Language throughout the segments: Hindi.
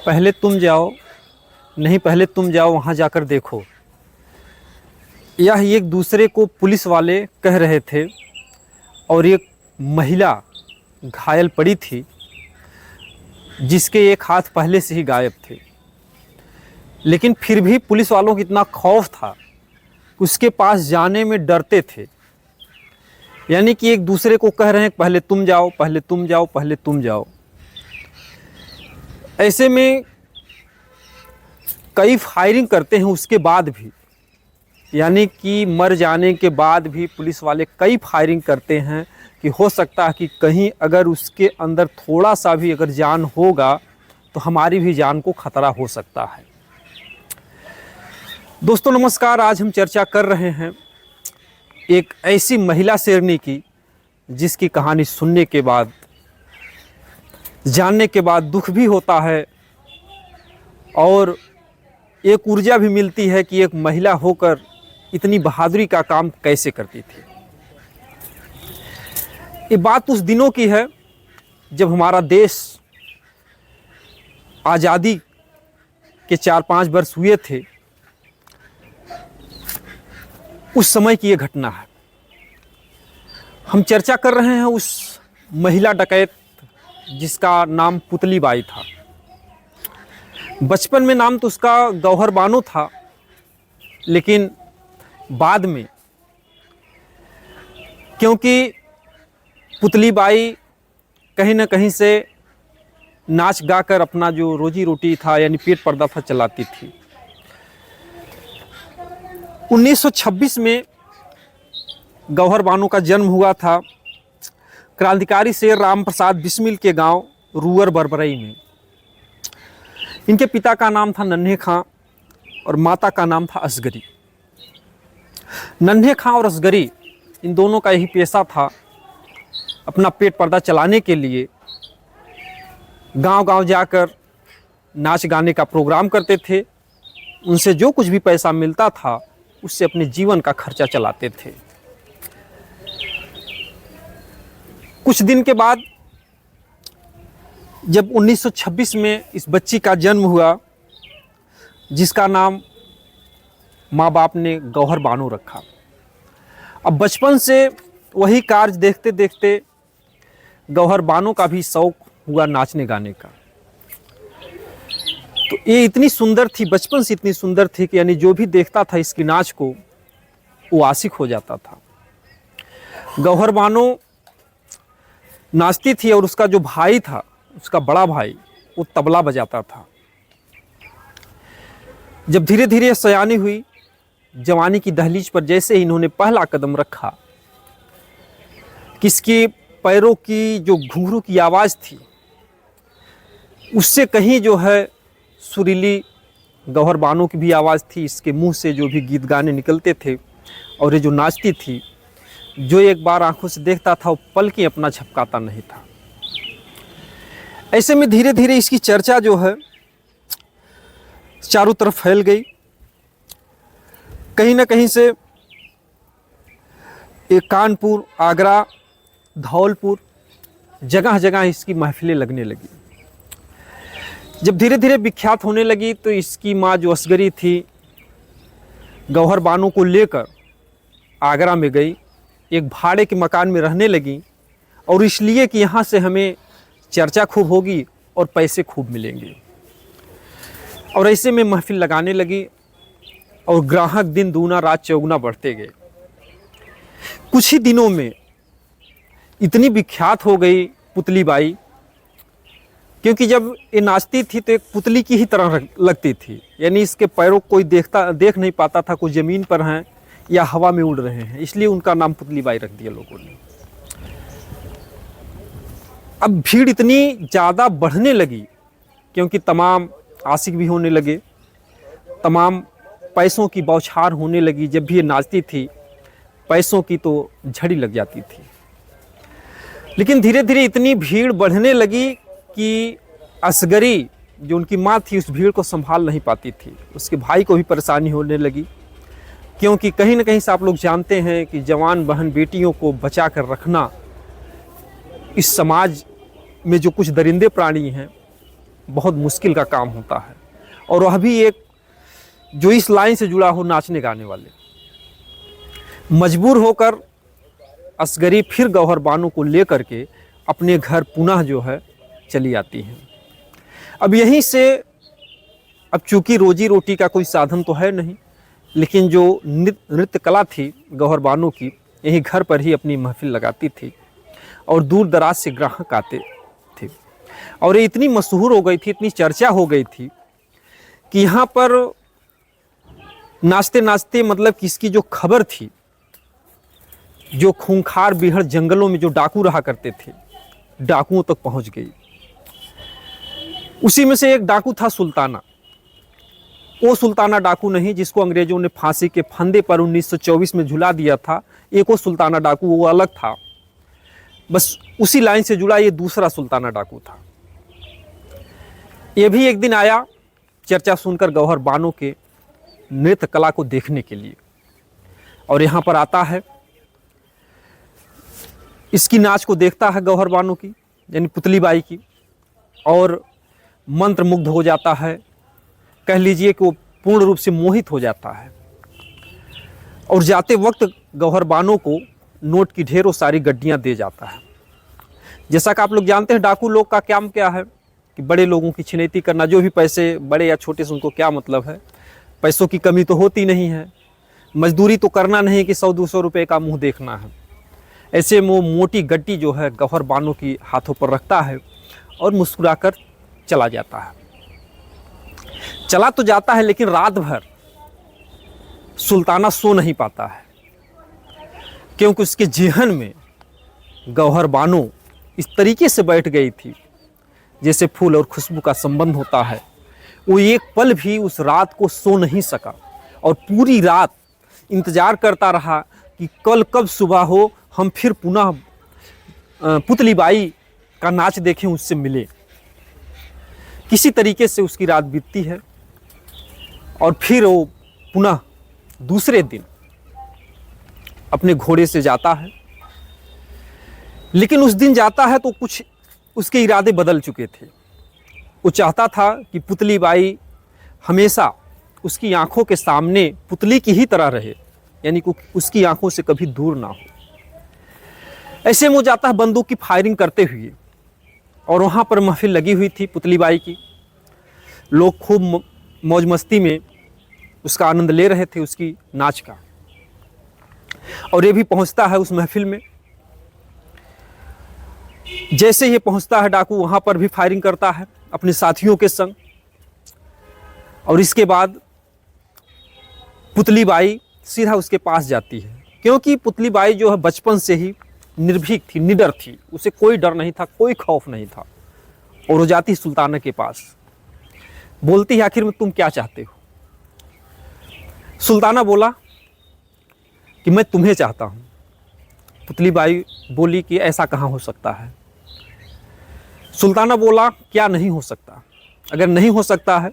पहले तुम जाओ, नहीं पहले तुम जाओ वहाँ जाकर देखो। यह एक दूसरे को पुलिस वाले कह रहे थे और एक महिला घायल पड़ी थी जिसके एक हाथ पहले से ही गायब थे। लेकिन फिर भी पुलिस वालों को इतना खौफ था कि उसके पास जाने में डरते थे। यानी कि एक दूसरे को कह रहे हैं पहले तुम जाओ, पहले तुम जाओ, पहले तुम जाओ। ऐसे में कई फायरिंग करते हैं उसके बाद भी, यानी कि मर जाने के बाद भी पुलिस वाले कई फायरिंग करते हैं कि हो सकता है कि कहीं अगर उसके अंदर थोड़ा सा भी अगर जान होगा तो हमारी भी जान को खतरा हो सकता है। दोस्तों नमस्कार, आज हम चर्चा कर रहे हैं एक ऐसी महिला शेरनी की जिसकी कहानी सुनने के बाद, जानने के बाद दुख भी होता है और एक ऊर्जा भी मिलती है कि एक महिला होकर इतनी बहादुरी का काम कैसे करती थी। ये बात उस दिनों की है जब हमारा देश आज़ादी के 4-5 वर्ष हुए थे। उस समय की ये घटना है। हम चर्चा कर रहे हैं उस महिला डकैत जिसका नाम पुतली बाई था। बचपन में नाम तो उसका गौहर बानो था, लेकिन बाद में क्योंकि पुतली बाई कहीं ना कहीं से नाच गाकर अपना जो रोजी रोटी था यानी पेट पर्दा था चलाती थी। 1926 में गौहर बानो का जन्म हुआ था क्रांतिकारी शेर राम प्रसाद बिस्मिल के गांव रूअर बरबरई में। इनके पिता का नाम था नन्हे खां और माता का नाम था असगरी। नन्हे खां और असगरी इन दोनों का यही पेशा था, अपना पेट पर्दा चलाने के लिए गांव-गांव जाकर नाच गाने का प्रोग्राम करते थे। उनसे जो कुछ भी पैसा मिलता था उससे अपने जीवन का खर्चा चलाते थे। कुछ दिन के बाद जब 1926 में इस बच्ची का जन्म हुआ जिसका नाम माँ बाप ने गौहर बानो रखा। अब बचपन से वही कार्य देखते देखते गौहर बानो का भी शौक हुआ नाचने गाने का। तो ये इतनी सुंदर थी, बचपन से इतनी सुंदर थी कि यानी जो भी देखता था इसकी नाच को वो आशिक हो जाता था। गौहर बानो नाचती थी और उसका जो भाई था, उसका बड़ा भाई, वो तबला बजाता था। जब धीरे धीरे सयानी हुई, जवानी की दहलीज पर जैसे ही इन्होंने पहला कदम रखा, किसके पैरों की जो घुंघरू की आवाज़ थी उससे कहीं जो है सुरीली गौहर बानो की भी आवाज़ थी। इसके मुंह से जो भी गीत गाने निकलते थे और ये जो नाचती थी, जो एक बार आंखों से देखता था वो पलकें अपना झपकाता नहीं था। ऐसे में धीरे धीरे इसकी चर्चा जो है चारों तरफ फैल गई। कहीं ना कहीं से एक कानपुर, आगरा, धौलपुर, जगह जगह इसकी महफिलें लगने लगी। जब धीरे धीरे विख्यात होने लगी तो इसकी माँ जो असगरी थी गौहर बानो को लेकर आगरा में गई, एक भाड़े के मकान में रहने लगी और इसलिए कि यहाँ से हमें चर्चा खूब होगी और पैसे खूब मिलेंगे। और ऐसे में महफिल लगाने लगी और ग्राहक दिन दूना रात चौगुना बढ़ते गए। कुछ ही दिनों में इतनी विख्यात हो गई पुतली बाई, क्योंकि जब ये नाचती थी तो एक पुतली की ही तरह लगती थी। यानी इसके पैरों को कोई देख नहीं पाता था, कोई ज़मीन पर हैं या हवा में उड़ रहे हैं, इसलिए उनका नाम पुतली बाई रख दिया लोगों ने। अब भीड़ इतनी ज़्यादा बढ़ने लगी क्योंकि तमाम आशिक भी होने लगे, तमाम पैसों की बौछार होने लगी। जब भी ये नाचती थी पैसों की तो झड़ी लग जाती थी। लेकिन धीरे धीरे इतनी भीड़ बढ़ने लगी कि असगरी जो उनकी माँ थी उस भीड़ को संभाल नहीं पाती थी। उसके भाई को भी परेशानी होने लगी, क्योंकि कहीं ना कहीं से आप लोग जानते हैं कि जवान बहन बेटियों को बचा कर रखना इस समाज में जो कुछ दरिंदे प्राणी हैं बहुत मुश्किल का काम होता है, और वह भी एक जो इस लाइन से जुड़ा हो, नाचने गाने वाले। मजबूर होकर असगरी फिर गौहर बानो को लेकर के अपने घर पुनः जो है चली आती हैं। अब यहीं से, अब चूंकि रोजी रोटी का कोई साधन तो है नहीं, लेकिन जो नृत्य कला थी गौहर बानो की, यहीं घर पर ही अपनी महफिल लगाती थी और दूर दराज से ग्राहक आते थे। और ये इतनी मशहूर हो गई थी, इतनी चर्चा हो गई थी कि यहाँ पर नाचते नाचते, मतलब कि इसकी जो खबर थी, जो खूंखार बीहड़ जंगलों में जो डाकू रहा करते थे, डाकुओं तक पहुंच गई। उसी में से एक डाकू था सुल्ताना। वो सुल्ताना डाकू नहीं जिसको अंग्रेजों ने फांसी के फंदे पर 1924 में झुला दिया था, एक वो सुल्ताना डाकू, वो अलग था। बस उसी लाइन से जुड़ा ये दूसरा सुल्ताना डाकू था। ये भी एक दिन आया चर्चा सुनकर गौहर बानो के नृत्य कला को देखने के लिए, और यहाँ पर आता है, इसकी नाच को देखता है गौहर बानो की, यानी पुतली बाई की, और मंत्र मुग्ध हो जाता है। कह लीजिए कि वो पूर्ण रूप से मोहित हो जाता है। और जाते वक्त गौहर बानो को नोट की ढेरों सारी गड्डियां दे जाता है। जैसा कि आप लोग जानते हैं, डाकू लोग का काम क्या है कि बड़े लोगों की छिनैती करना। जो भी पैसे बड़े या छोटे से उनको क्या मतलब है, पैसों की कमी तो होती नहीं है, मजदूरी तो करना नहीं कि 100-200 रुपये का मुंह देखना है। ऐसे में वो मोटी गड्डी जो है गौहर बानो की हाथों पर रखता है और मुस्कुराकर चला जाता है। चला तो जाता है, लेकिन रात भर सुल्ताना सो नहीं पाता है, क्योंकि उसके जेहन में गौहर बानो इस तरीके से बैठ गई थी जैसे फूल और खुशबू का संबंध होता है। वो एक पल भी उस रात को सो नहीं सका और पूरी रात इंतजार करता रहा कि कल कब सुबह हो, हम फिर पुनः पुतली बाई का नाच देखें, उससे मिले। किसी तरीके से उसकी रात बीतती है और फिर वो पुनः दूसरे दिन अपने घोड़े से जाता है। लेकिन उस दिन जाता है तो कुछ उसके इरादे बदल चुके थे। वो चाहता था कि पुतली बाई हमेशा उसकी आंखों के सामने पुतली की ही तरह रहे, यानी कि उसकी आंखों से कभी दूर ना हो। ऐसे में वो जाता है बंदूक की फायरिंग करते हुए, और वहाँ पर महफिल लगी हुई थी पुतली बाई की। लोग खूब मौज मस्ती में उसका आनंद ले रहे थे, उसकी नाच का। और ये भी पहुँचता है उस महफिल में। जैसे ये पहुँचता है, डाकू वहाँ पर भी फायरिंग करता है अपने साथियों के संग। और इसके बाद पुतली बाई सीधा उसके पास जाती है, क्योंकि पुतली बाई जो है बचपन से ही निर्भीक थी, निडर थी, उसे कोई डर नहीं था, कोई खौफ नहीं था। और वो जाती सुल्ताना के पास, बोलती है, आखिर में तुम क्या चाहते हो? सुल्ताना बोला कि मैं तुम्हें चाहता हूँ। पुतली बाई बोली कि ऐसा कहाँ हो सकता है? सुल्ताना बोला, क्या नहीं हो सकता? अगर नहीं हो सकता है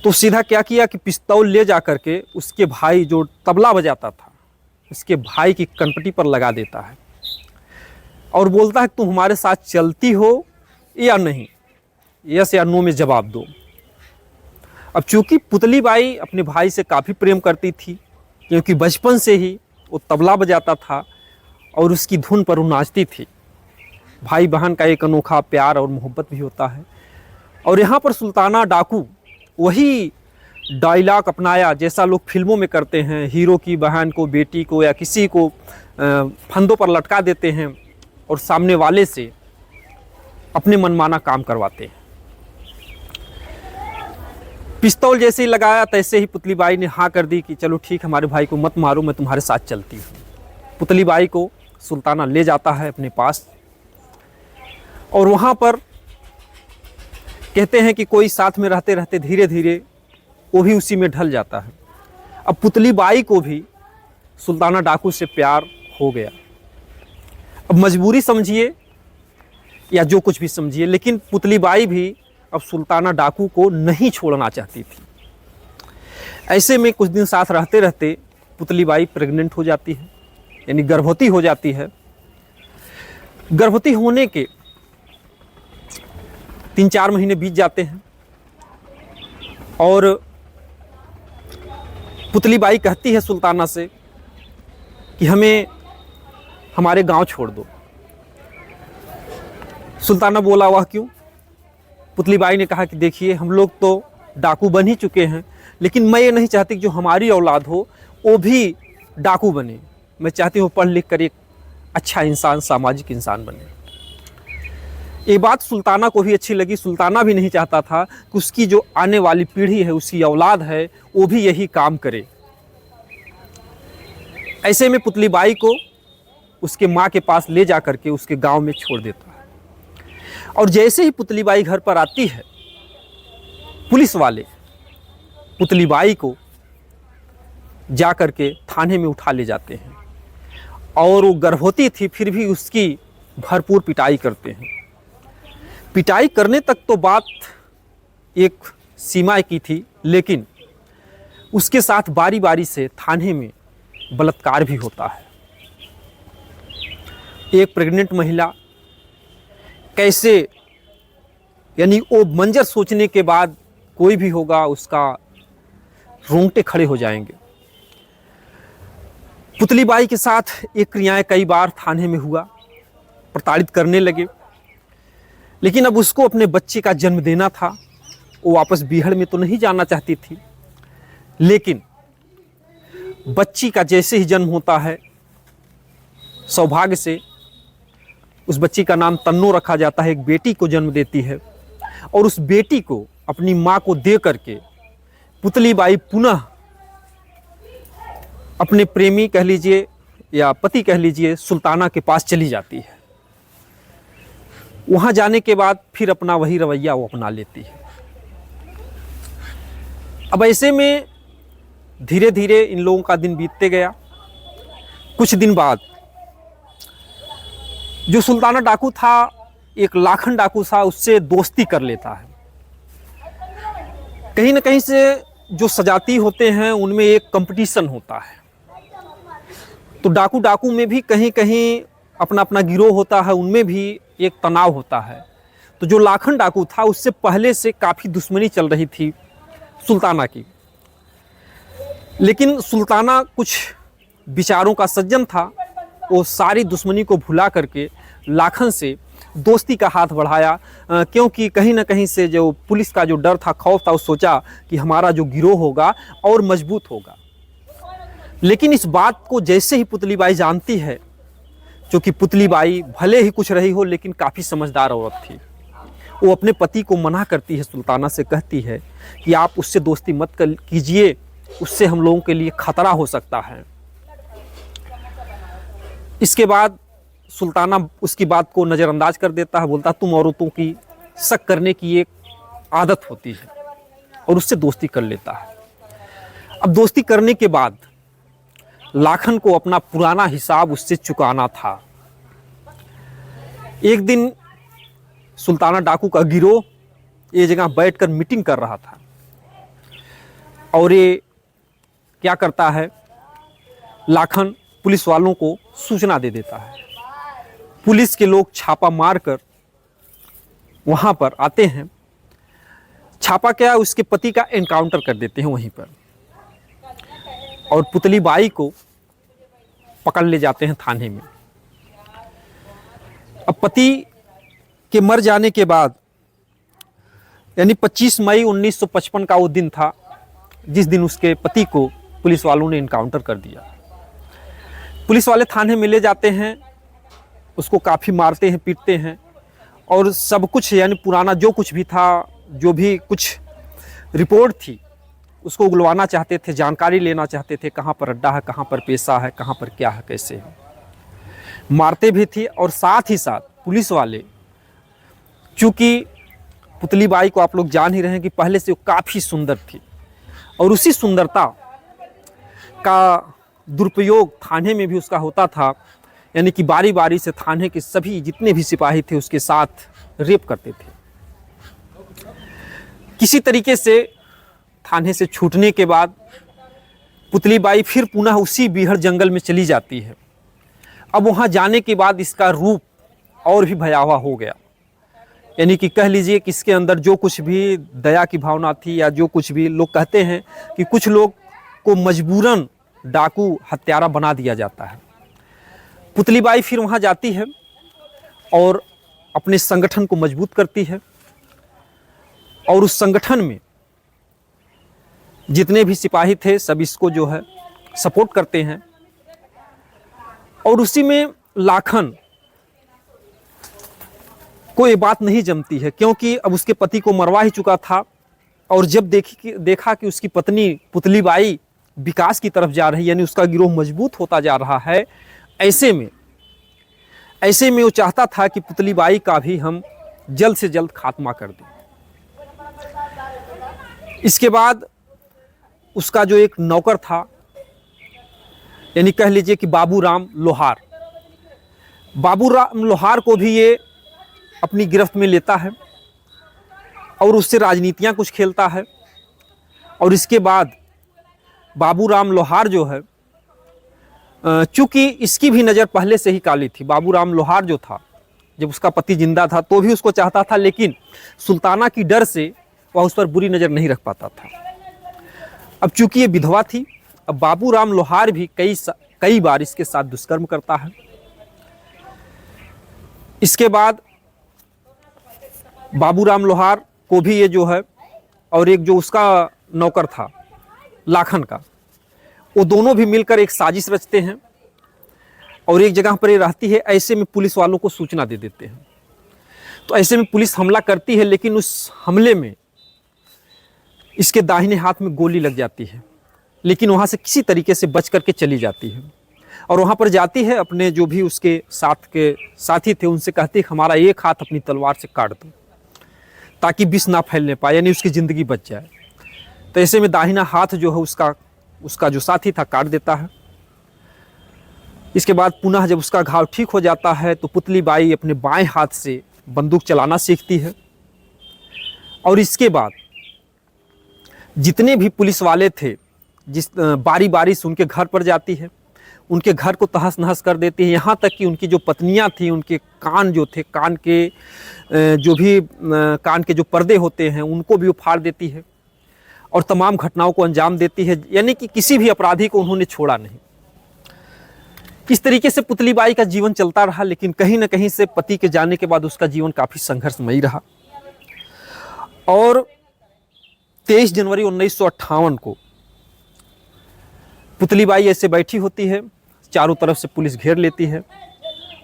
तो सीधा क्या किया कि पिस्तौल ले जा करके उसके भाई जो तबला बजाता था, उसके भाई की कनपटी पर लगा देता है और बोलता है, तुम हमारे साथ चलती हो या नहीं, यस या नो में जवाब दो। अब चूंकि पुतली बाई अपने भाई से काफ़ी प्रेम करती थी, क्योंकि बचपन से ही वो तबला बजाता था और उसकी धुन पर वो नाचती थी। भाई बहन का एक अनोखा प्यार और मोहब्बत भी होता है। और यहाँ पर सुल्ताना डाकू वही डायलॉग अपनाया जैसा लोग फिल्मों में करते हैं, हीरो की बहन को, बेटी को या किसी को फंदों पर लटका देते हैं और सामने वाले से अपने मनमाना काम करवाते हैं। पिस्तौल जैसे ही लगाया तैसे ही पुतली बाई ने हाँ कर दी कि चलो ठीक, हमारे भाई को मत मारो, मैं तुम्हारे साथ चलती हूँ। पुतली बाई को सुल्ताना ले जाता है अपने पास, और वहाँ पर कहते हैं कि कोई साथ में रहते रहते धीरे धीरे वो भी उसी में ढल जाता है। अब पुतली बाई को भी सुल्ताना डाकू से प्यार हो गया। अब मजबूरी समझिए या जो कुछ भी समझिए, लेकिन पुतली बाई भी अब सुल्ताना डाकू को नहीं छोड़ना चाहती थी। ऐसे में कुछ दिन साथ रहते रहते पुतली बाई प्रेग्नेंट हो जाती है, यानी गर्भवती हो जाती है। गर्भवती होने के 3-4 महीने बीत जाते हैं और पुतली बाई कहती है सुल्ताना से कि हमें हमारे गांव छोड़ दो। सुल्ताना बोला वह क्यों? पुतली बाई ने कहा कि देखिए हम लोग तो डाकू बन ही चुके हैं, लेकिन मैं ये नहीं चाहती कि जो हमारी औलाद हो वो भी डाकू बने। मैं चाहती हूँ पढ़ लिख कर एक अच्छा इंसान, सामाजिक इंसान बने। ये बात सुल्ताना को भी अच्छी लगी। सुल्ताना भी नहीं चाहता था कि उसकी जो आने वाली पीढ़ी है, उसकी औलाद है, वो भी यही काम करे। ऐसे में पुतली बाई को उसके माँ के पास ले जा करके उसके गांव में छोड़ देता है। और जैसे ही पुतली बाई घर पर आती है, पुलिस वाले पुतली बाई को जा करके थाने में उठा ले जाते हैं और वो गर्भवती थी, फिर भी उसकी भरपूर पिटाई करते हैं। पिटाई करने तक तो बात एक सीमा की थी, लेकिन उसके साथ बारी बारी से थाने में बलात्कार भी होता है। एक प्रेग्नेंट महिला कैसे, यानी वो मंजर सोचने के बाद कोई भी होगा उसका रोंगटे खड़े हो जाएंगे। पुतली बाई के साथ ये क्रियाएं कई बार थाने में हुआ, प्रताड़ित करने लगे, लेकिन अब उसको अपने बच्चे का जन्म देना था। वो वापस बीहड़ में तो नहीं जाना चाहती थी, लेकिन बच्ची का जैसे ही जन्म होता है, सौभाग्य से उस बच्ची का नाम तन्नो रखा जाता है। एक बेटी को जन्म देती है और उस बेटी को अपनी माँ को दे करके पुतली बाई पुनः अपने प्रेमी कह लीजिए या पति कह लीजिए सुल्ताना के पास चली जाती है। वहां जाने के बाद फिर अपना वही रवैया वो अपना लेती है। अब ऐसे में धीरे धीरे इन लोगों का दिन बीतते गया। कुछ दिन बाद जो सुल्ताना डाकू था, एक लाखन डाकू था, उससे दोस्ती कर लेता है। कहीं ना कहीं से जो सजाती होते हैं उनमें एक कंपटीशन होता है, तो डाकू डाकू में भी कहीं कहीं अपना अपना गिरोह होता है, उनमें भी एक तनाव होता है। तो जो लाखन डाकू था उससे पहले से काफ़ी दुश्मनी चल रही थी सुल्ताना की, लेकिन सुल्ताना कुछ विचारों का सज्जन था। वो सारी दुश्मनी को भुला करके लाखन से दोस्ती का हाथ बढ़ाया, क्योंकि कहीं ना कहीं से जो पुलिस का जो डर था, खौफ था, वो सोचा कि हमारा जो गिरोह होगा और मजबूत होगा। लेकिन इस बात को जैसे ही पुतली बाई जानती है, क्योंकि पुतली बाई भले ही कुछ रही हो लेकिन काफ़ी समझदार औरत थी, वो अपने पति को मना करती है। सुल्ताना से कहती है कि आप उससे दोस्ती मत कीजिए, उससे हम लोगों के लिए खतरा हो सकता है। इसके बाद सुल्ताना उसकी बात को नज़रअंदाज कर देता है, बोलता तुम औरतों की शक करने की एक आदत होती है, और उससे दोस्ती कर लेता है। अब दोस्ती करने के बाद लाखन को अपना पुराना हिसाब उससे चुकाना था। एक दिन सुल्ताना डाकू का गिरोह ये जगह बैठकर मीटिंग कर रहा था, और ये क्या करता है, लाखन पुलिस वालों को सूचना दे देता है। पुलिस के लोग छापा मारकर वहाँ पर आते हैं। छापा क्या, उसके पति का एनकाउंटर कर देते हैं वहीं पर, और पुतली बाई को पकड़ ले जाते हैं थाने में। अब पति के मर जाने के बाद, यानी 25 मई 1955 का वो दिन था जिस दिन उसके पति को पुलिस वालों ने एनकाउंटर कर दिया। पुलिस वाले थाने में ले जाते हैं, उसको काफ़ी मारते हैं, पीटते हैं, और सब कुछ यानी पुराना जो कुछ भी था, जो भी कुछ रिपोर्ट थी, उसको उगलवाना चाहते थे, जानकारी लेना चाहते थे, कहाँ पर अड्डा है, कहाँ पर पेशा है, कहाँ पर क्या है, कैसे है। मारते भी थे, और साथ ही साथ पुलिस वाले, चूँकि पुतली बाई को आप लोग जान ही रहे हैं कि पहले से वो काफ़ी सुंदर थी, और उसी सुंदरता का दुरुपयोग थाने में भी उसका होता था। यानी कि बारी बारी से थाने के सभी जितने भी सिपाही थे उसके साथ रेप करते थे। किसी तरीके से थाने से छूटने के बाद पुतली बाई फिर पुनः उसी बीहड़ जंगल में चली जाती है। अब वहाँ जाने के बाद इसका रूप और भी भयावह हो गया, यानी कि कह लीजिए कि इसके अंदर जो कुछ भी दया की भावना थी, या जो कुछ भी लोग कहते हैं कि कुछ लोग को मजबूरन डाकू हत्यारा बना दिया जाता है। पुतलीबाई फिर वहाँ जाती है और अपने संगठन को मजबूत करती है, और उस संगठन में जितने भी सिपाही थे सब इसको जो है सपोर्ट करते हैं। और उसी में लाखन को ये बात नहीं जमती है, क्योंकि अब उसके पति को मरवा ही चुका था, और जब देखा कि उसकी पत्नी पुतलीबाई विकास की तरफ जा रही, यानी उसका गिरोह मजबूत होता जा रहा है, ऐसे में वो चाहता था कि पुतलीबाई का भी हम जल्द से जल्द खात्मा कर दें। इसके बाद उसका जो एक नौकर था, यानी कह लीजिए कि बाबूराम लोहार को भी ये अपनी गिरफ्त में लेता है और उससे राजनीतियाँ कुछ खेलता है। और इसके बाद बाबूराम लोहार जो है, चूँकि इसकी भी नज़र पहले से ही काली थी, बाबूराम लोहार जो था जब उसका पति जिंदा था तो भी उसको चाहता था, लेकिन सुल्ताना की डर से वह उस पर बुरी नज़र नहीं रख पाता था। अब चूँकि ये विधवा थी, अब बाबूराम लोहार भी कई बार इसके साथ दुष्कर्म करता है। इसके बाद बाबूराम लोहार को भी ये जो है, और एक जो उसका नौकर था लाखन का, वो दोनों भी मिलकर एक साजिश रचते हैं और एक जगह पर ये रहती है। ऐसे में पुलिस वालों को सूचना दे देते हैं, तो ऐसे में पुलिस हमला करती है, लेकिन उस हमले में इसके दाहिने हाथ में गोली लग जाती है, लेकिन वहाँ से किसी तरीके से बच करके चली जाती है। और वहाँ पर जाती है, अपने जो भी उसके साथ के साथी थे उनसे कहती है हमारा एक हाथ अपनी तलवार से काट दो ताकि विष ना फैलने पाए, यानी उसकी ज़िंदगी बच जाए। तो ऐसे में दाहिना हाथ जो है उसका जो साथी था काट देता है। इसके बाद पुनः जब उसका घाव ठीक हो जाता है तो पुतलीबाई अपने बाएं हाथ से बंदूक चलाना सीखती है। और इसके बाद जितने भी पुलिस वाले थे, जिस बारी बारी से उनके घर पर जाती है, उनके घर को तहस नहस कर देती है। यहाँ तक कि उनकी जो पत्नियाँ थीं, उनके कान जो थे, कान के जो पर्दे होते हैं उनको भी उफाड़ देती है और तमाम घटनाओं को अंजाम देती है, यानी कि किसी भी अपराधी को उन्होंने छोड़ा नहीं। इस तरीके से पुतलीबाई का जीवन चलता रहा, लेकिन कहीं ना कहीं से पति के जाने के बाद उसका जीवन काफ़ी संघर्षमयी रहा। और 23 जनवरी 1958 को पुतलीबाई ऐसे बैठी होती है, चारों तरफ से पुलिस घेर लेती है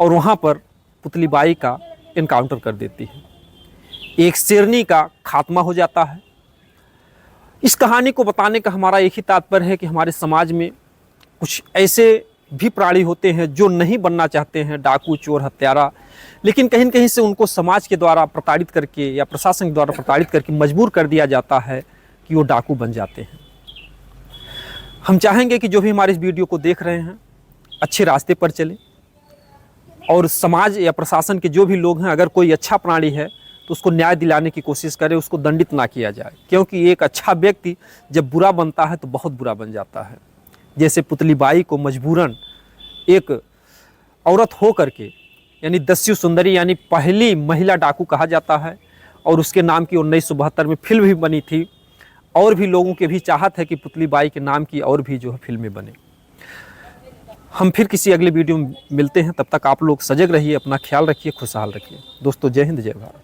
और वहाँ पर पुतलीबाई का एनकाउंटर कर देती है। एक शेरनी का खात्मा हो जाता है। इस कहानी को बताने का हमारा एक ही तात्पर्य है कि हमारे समाज में कुछ ऐसे भी प्राणी होते हैं जो नहीं बनना चाहते हैं डाकू, चोर, हत्यारा, लेकिन कहीं न कहीं से उनको समाज के द्वारा प्रताड़ित करके या प्रशासन के द्वारा प्रताड़ित करके मजबूर कर दिया जाता है कि वो डाकू बन जाते हैं। हम चाहेंगे कि जो भी हमारे इस वीडियो को देख रहे हैं अच्छे रास्ते पर चलें, और समाज या प्रशासन के जो भी लोग हैं, अगर कोई अच्छा प्राणी है तो उसको न्याय दिलाने की कोशिश करें, उसको दंडित ना किया जाए, क्योंकि एक अच्छा व्यक्ति जब बुरा बनता है तो बहुत बुरा बन जाता है। जैसे पुतलीबाई को मजबूरन एक औरत हो करके, यानी दस्यु सुंदरी, यानी पहली महिला डाकू कहा जाता है, और उसके नाम की 1972 में फिल्म भी बनी थी, और भी लोगों के भी चाहत है कि पुतलीबाई के नाम की और भी जो है फिल्में बने। हम फिर किसी अगले वीडियो में मिलते हैं, तब तक आप लोग सजग रहिए, अपना ख्याल रखिए, खुशहाल रखिए। दोस्तों, जय हिंद, जय भारत।